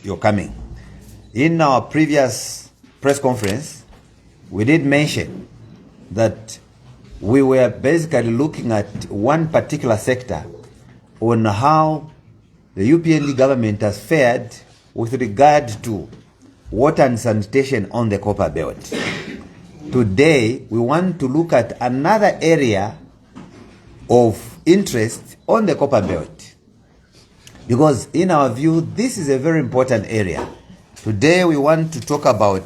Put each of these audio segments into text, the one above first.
you're coming. In our previous press conference, we did mention that we were basically looking at one particular sector on how the UPND government has fared with regard to water and sanitation on the Copperbelt. Today, we want to look at another area of interest on the Copperbelt, because in our view, this is a very important area. Today, we want to talk about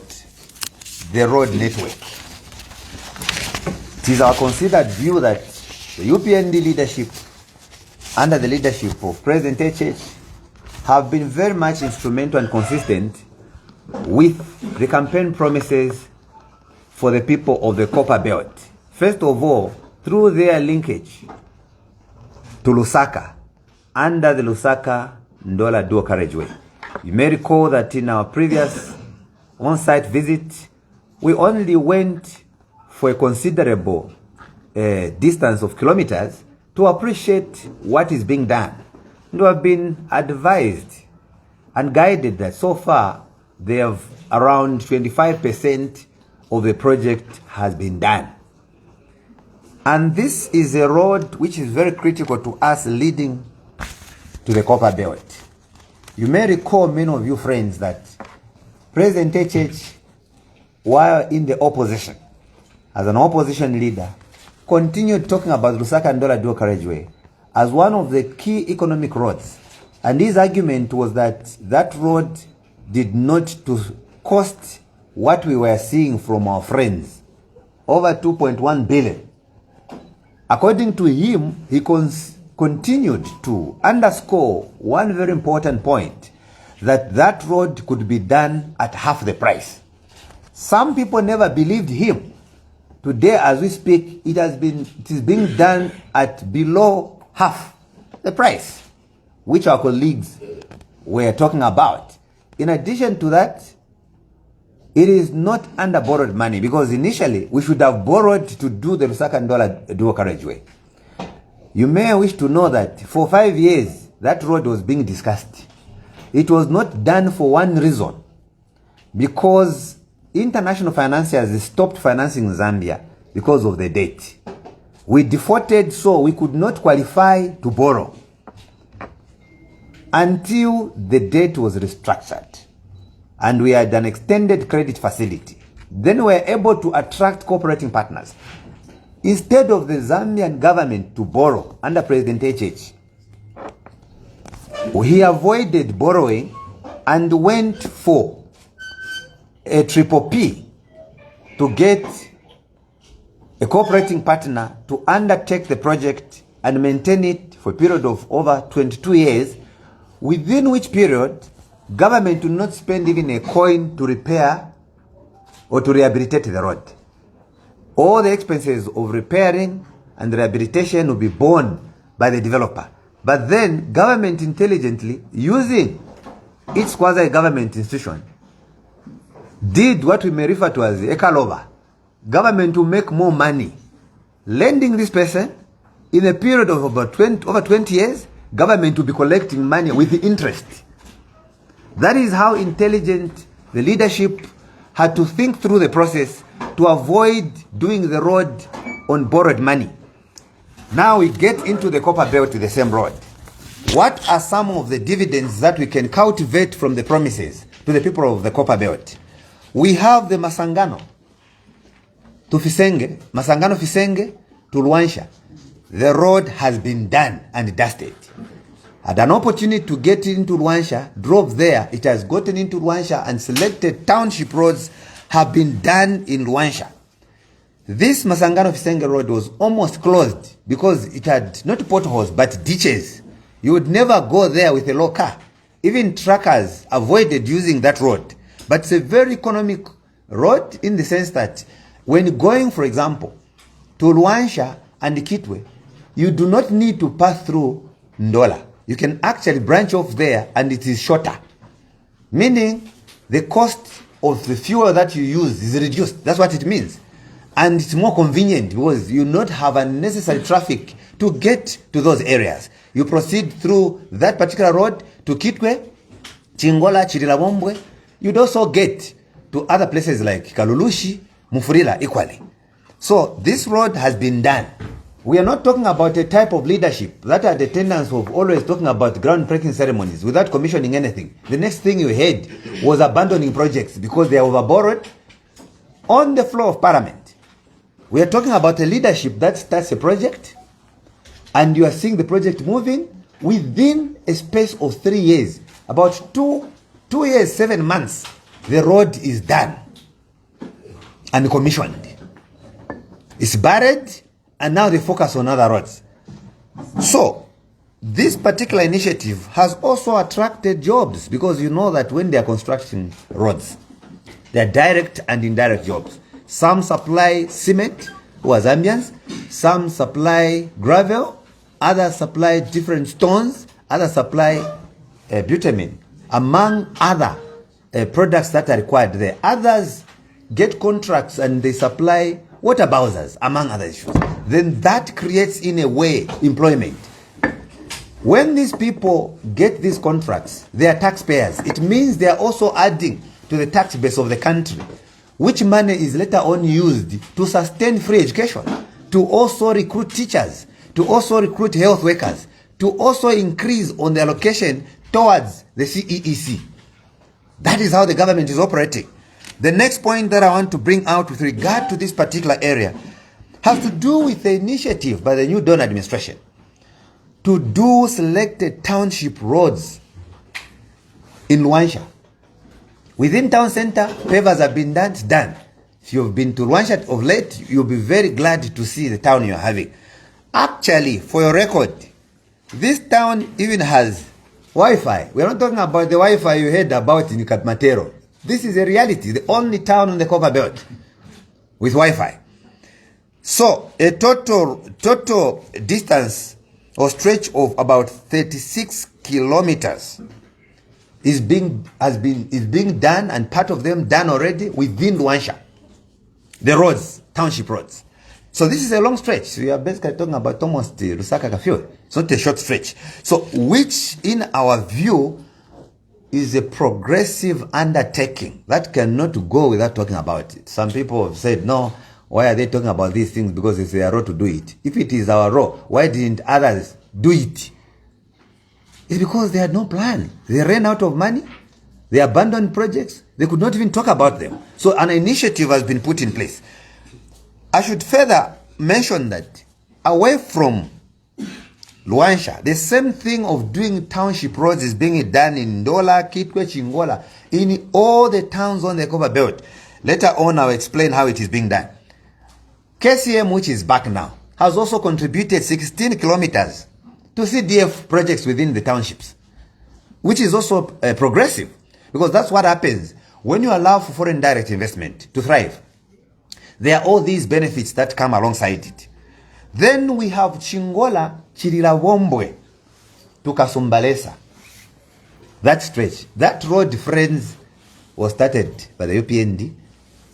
the road network. It is our considered view that the UPND leadership, under the leadership of President HH, have been very much instrumental and consistent with the campaign promises for the people of the Copperbelt. First of all, through their linkage to Lusaka, under the Lusaka-Ndola dual carriageway. You may recall that in our previous on-site visit, we only went for a considerable distance of kilometers to appreciate what is being done. And we have been advised and guided that so far they have around 25% of the project has been done. And this is a road which is very critical to us leading to the Copperbelt. You may recall, many of you friends, that President HH, while in the opposition, as an opposition leader, continued talking about Lusaka-Ndola dual carriageway as one of the key economic roads. And his argument was that that road did not to cost what we were seeing from our friends, over 2.1 billion. According to him, he continued to underscore one very important point, that that road could be done at half the price. Some people never believed him. Today, as we speak, it is being done at below half the price, which our colleagues were talking about. In addition to that, it is not under borrowed money, because initially we should have borrowed to do the Lusaka-Ndola dual carriageway. You may wish to know that for 5 years, that road was being discussed. It was not done for one reason, because international financiers stopped financing Zambia because of the debt. We defaulted, so we could not qualify to borrow until the debt was restructured and we had an extended credit facility. Then we were able to attract cooperating partners. Instead of the Zambian government to borrow under President HH, he avoided borrowing and went for a triple P to get a cooperating partner to undertake the project and maintain it for a period of over 22 years, within which period government will not spend even a coin to repair or to rehabilitate the road. All the expenses of repairing and rehabilitation will be borne by the developer. But then government intelligently, using its quasi-government institution, did what we may refer to as ekalova. Government will make more money lending this person. In a period of over 20 years, government will be collecting money with the interest. That is how intelligent the leadership had to think through the process to avoid doing the road on borrowed money. Now we get into the Copperbelt with the same road. What are some of the dividends that we can cultivate from the promises to the people of the Copperbelt? We have the Masangano to Fisenge, Masangano Fisenge to Luansha. The road has been done and dusted. Had an opportunity to get into Luansha, drove there, it has gotten into Luansha, and selected township roads have been done in Luansha. This Masangano Fisenge road was almost closed because it had not potholes but ditches. You would never go there with a low car. Even truckers avoided using that road. But it's a very economic road in the sense that when going, for example, to Luansha and Kitwe, you do not need to pass through Ndola. You can actually branch off there and it is shorter. Meaning the cost of the fuel that you use is reduced. That's what it means. And it's more convenient because you not have unnecessary traffic to get to those areas. You proceed through that particular road to Kitwe, Chingola, Chirilabombwe, you'd also get to other places like Kalulushi, Mufurila equally. So this road has been done. We are not talking about a type of leadership that had the tendency of always talking about groundbreaking ceremonies without commissioning anything. The next thing you heard was abandoning projects because they are overborrowed on the floor of Parliament. We are talking about a leadership that starts a project and you are seeing the project moving within a space of 3 years. About 2 years, 7 months, the road is done and commissioned. It's buried, and now they focus on other roads. So, this particular initiative has also attracted jobs because you know that when they are constructing roads, there are direct and indirect jobs. Some supply cement, who are Zambians, some supply gravel, others supply different stones, others supply bitumen, among other products that are required there. Others get contracts and they supply water bowsers, among other issues. Then that creates, in a way, employment. When these people get these contracts, they are taxpayers. It means they are also adding to the tax base of the country, which money is later on used to sustain free education, to also recruit teachers, to also recruit health workers, to also increase on the allocation towards the CEEC. That is how the government is operating. The next point that I want to bring out with regard to this particular area has to do with the initiative by the new Dawn administration to do selected township roads in Luansha. Within town center, pavers have been done. If you've been to Luansha of late, you'll be very glad to see the town you're having. Actually, for your record, this town even has Wi-Fi. We're not talking about the Wi-Fi you heard about in Katmatero. This is a reality, the only town on the Copperbelt with Wi-Fi. So, a total distance or stretch of about 36 kilometers is being done, and part of them done already within Luansha. The roads, township roads. So this is a long stretch. So we are basically talking about almost Lusaka Kafue. It's not a short stretch. So which, in our view, is a progressive undertaking that cannot go without talking about it. Some people have said, no, why are they talking about these things? Because it's their role to do it. If it is our role, why didn't others do it? It's because they had no plan. They ran out of money. They abandoned projects. They could not even talk about them. So an initiative has been put in place. I should further mention that away from Luansha, the same thing of doing township roads is being done in Ndola, Kitwe, Chingola, in all the towns on the Copperbelt. Later on, I'll explain how it is being done. KCM, which is back now, has also contributed 16 kilometers to CDF projects within the townships, which is also progressive, because that's what happens when you allow for foreign direct investment to thrive. There are all these benefits that come alongside it. Then we have Chingola, Chirilabombwe to Kasumbalesa. That stretch, that road, friends, was started by the UPND.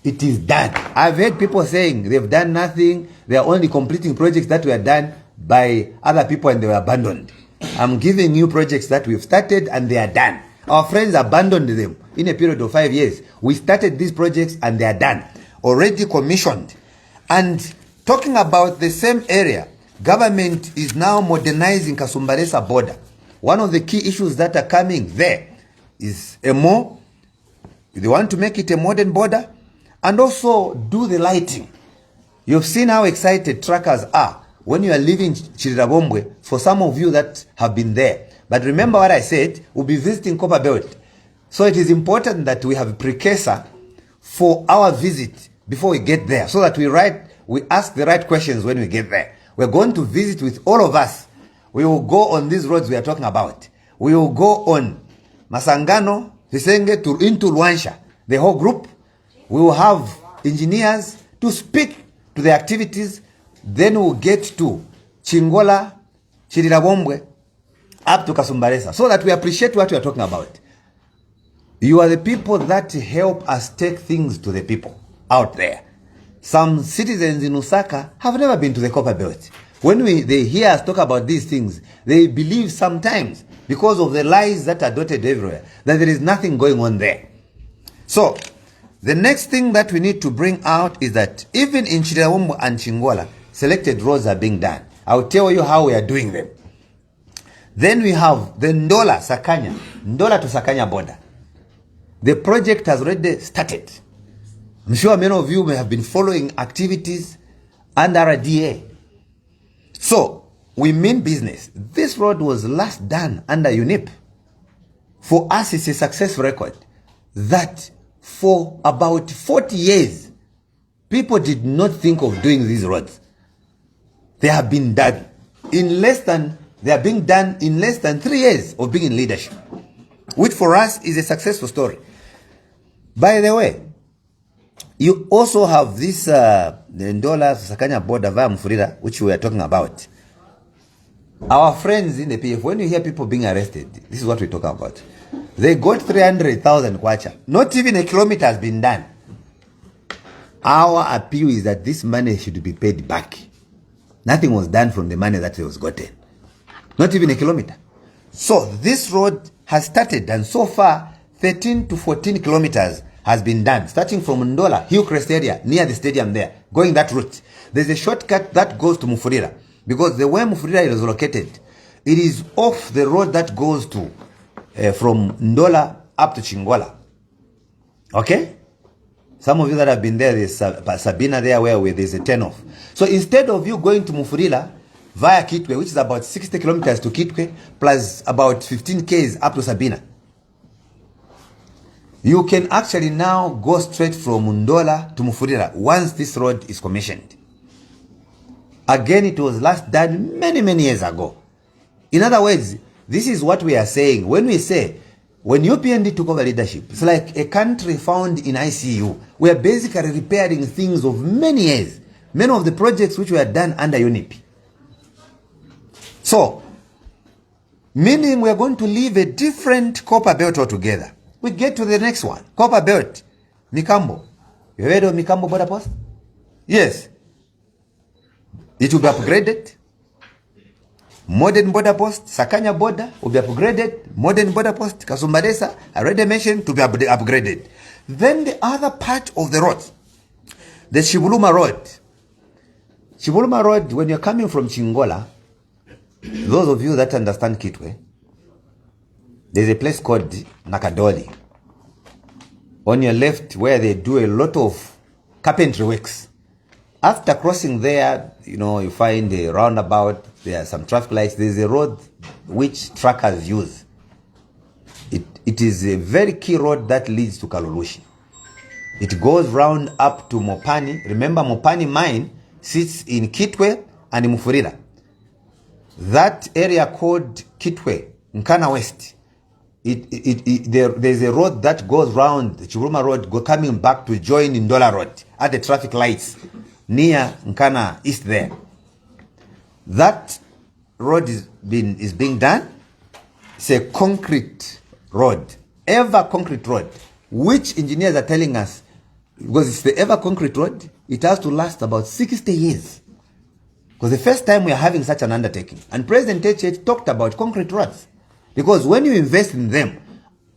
It is done. I've heard people saying they've done nothing. They are only completing projects that were done by other people and they were abandoned. I'm giving you projects that we've started and they are done. Our friends abandoned them in a period of 5 years. We started these projects and they are done, already commissioned. And talking about the same area, government is now modernizing Kasumbalesa border. One of the key issues that are coming there is they want to make it a modern border and also do the lighting. You've seen how excited truckers are when you are leaving Chirilabombwe, for some of you that have been there. But remember what I said, we'll be visiting Copperbelt. So it is important that we have a precursor for our visit before we get there, so that we ask the right questions when we get there. We're going to visit with all of us. We will go on these roads we are talking about. We will go on Masangano, Hisenge into Luansha, the whole group. We will have engineers to speak to the activities. Then we'll get to Chingola, Chirilabombwe, up to Kasumbalesa, so that we appreciate what we are talking about. You are the people that help us take things to the people out there. Some citizens in Lusaka have never been to the Copperbelt. When they hear us talk about these things, they believe sometimes, because of the lies that are dotted everywhere, that there is nothing going on there. So, the next thing that we need to bring out is that even in Chirewombo and Chingola, selected roads are being done. I'll tell you how we are doing them. Then we have the Ndola to Sakanya border. The project has already started. I'm sure many of you may have been following activities under RDA. So, we mean business. This road was last done under UNIP. For us, it's a success record that for about 40 years, people did not think of doing these roads. They have been done they are being done in less than 3 years of being in leadership, which for us is a successful story. By the way, you also have this the Ndola Sakanya border via Mufurira, which we are talking about. Our friends in the PF, when you hear people being arrested, this is what we talk about. They got 300,000 kwacha. Not even a kilometer has been done. Our appeal is that this money should be paid back. Nothing was done from the money that was gotten. Not even a kilometer. So this road has started, and so far 13 to 14 kilometers has been done, starting from Ndola, Hillcrest area, near the stadium there, going that route. There's a shortcut that goes to Mufurira, because the way Mufurira is located, it is off the road that goes to from Ndola up to Chingola. Okay? Some of you that have been there, there's Sabina there where there's a turn-off. So instead of you going to Mufurira via Kitwe, which is about 60 kilometers to Kitwe, plus about 15 Ks up to Sabina, you can actually now go straight from Ndola to Mufurira once this road is commissioned. Again, it was last done many, many years ago. In other words, this is what we are saying. When we say, when UPND took over leadership, it's like a country found in ICU. We are basically repairing things of many years. Many of the projects which were done under UNIP. So, meaning we are going to leave a different Copperbelt altogether. We get to the next one. Copperbelt. Mikambo. You heard of Mikambo border post? Yes. It will be upgraded. Modern border post, Sakanya border will be upgraded. Modern border post, Kasumbalesa, I already mentioned, to be upgraded. Then the other part of the road, the Shibuluma Road. Shibuluma Road, when you're coming from Chingola, those of you that understand Kitwe, there's a place called Nakadoli. On your left, where they do a lot of carpentry works. After crossing there, you find a roundabout, there are some traffic lights. There's a road which truckers use. It is a very key road that leads to Kalulushi. It goes round up to Mopani. Remember, Mopani mine sits in Kitwe and Mufurira. That area called Kitwe, Nkana West, there's a road that goes round, the Chiruma Road, coming back to join Ndola Road at the traffic lights near Nkana East there. That road is being done. It's a concrete road, ever concrete road, which engineers are telling us, because it's the ever concrete road, it has to last about 60 years. Because the first time we are having such an undertaking, and President H talked about concrete roads, because when you invest in them,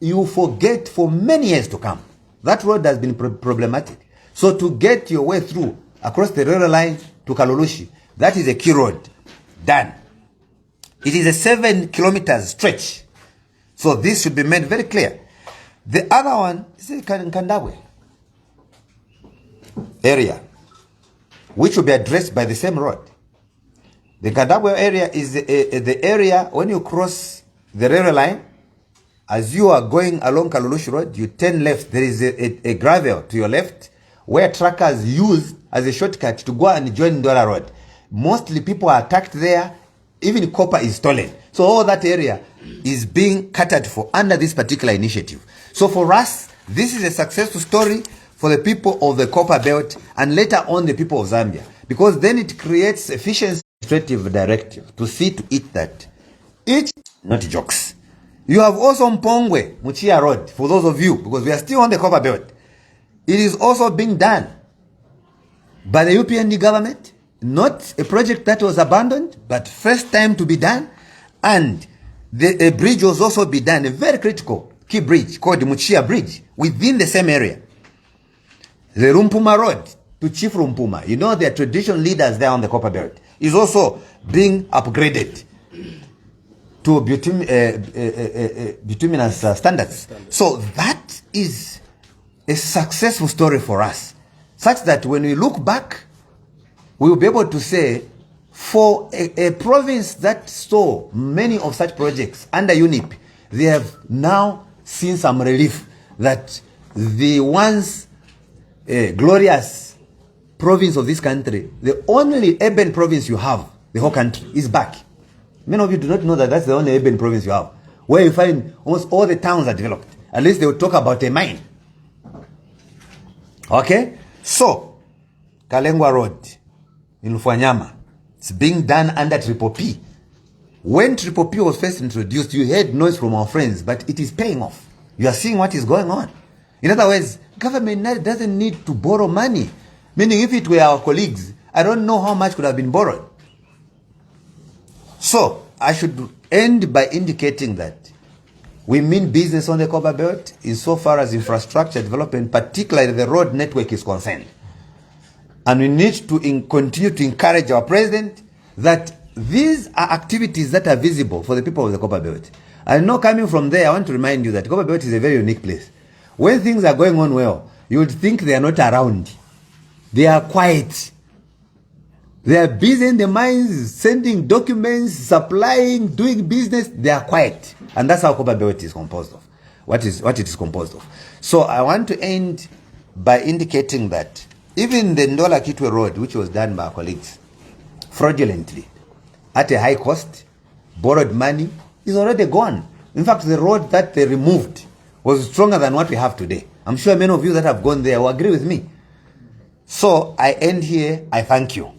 you forget for many years to come. That road has been problematic. So to get your way through across the railway line to Kalulushi, that is a key road. Done. It is a 7 kilometers stretch. So this should be made very clear. The other one is the Kandabwe area, which will be addressed by the same road. The Kandabwe area is the area when you cross the railway line, as you are going along Kalulushi Road, you turn left. There is a gravel to your left where truckers use as a shortcut to go and join Ndola Road. Mostly people are attacked there. Even copper is stolen. So all that area is being catered for under this particular initiative. So for us, this is a successful story for the people of the Copperbelt and later on the people of Zambia. Because then it creates efficiency administrative directive to see to it that each, not jokes. You have also Mpongwe, Muchia Road, for those of you, because we are still on the Copperbelt. It is also being done by the UPND government not a project that was abandoned, but first time to be done. And a bridge was also be done, a very critical key bridge called the Muchia Bridge within the same area. The Rumpuma Road to Chief Rumpuma, you know, their traditional leaders there on the Copperbelt, is also being upgraded to bituminous standards. So that is a successful story for us, such that when we look back, we will be able to say, for a province that saw many of such projects under UNIP, they have now seen some relief that the once glorious province of this country, the only urban province you have, the whole country, is back. Many of you do not know that that's the only urban province you have, where you find almost all the towns are developed. At least they will talk about a mine. Okay? So, Kalengwa Road in Lufwanyama, it's being done under Triple P. When Triple P was first introduced, you heard noise from our friends, but it is paying off. You are seeing what is going on. In other words, government doesn't need to borrow money. Meaning, if it were our colleagues, I don't know how much could have been borrowed. So, I should end by indicating that we mean business on the Copperbelt insofar as infrastructure development, particularly the road network, is concerned. And we need to continue to encourage our president that these are activities that are visible for the people of the Copperbelt. I know, coming from there, I want to remind you that Copperbelt is a very unique place. When things are going on well, you would think they are not around. They are quiet. They are busy in the mines, sending documents, supplying, doing business. They are quiet. And that's how Copperbelt is composed of. What it is composed of. So I want to end by indicating that even the Ndola Kitwe Road, which was done by our colleagues fraudulently, at a high cost, borrowed money, is already gone. In fact, the road that they removed was stronger than what we have today. I'm sure many of you that have gone there will agree with me. So I end here. I thank you.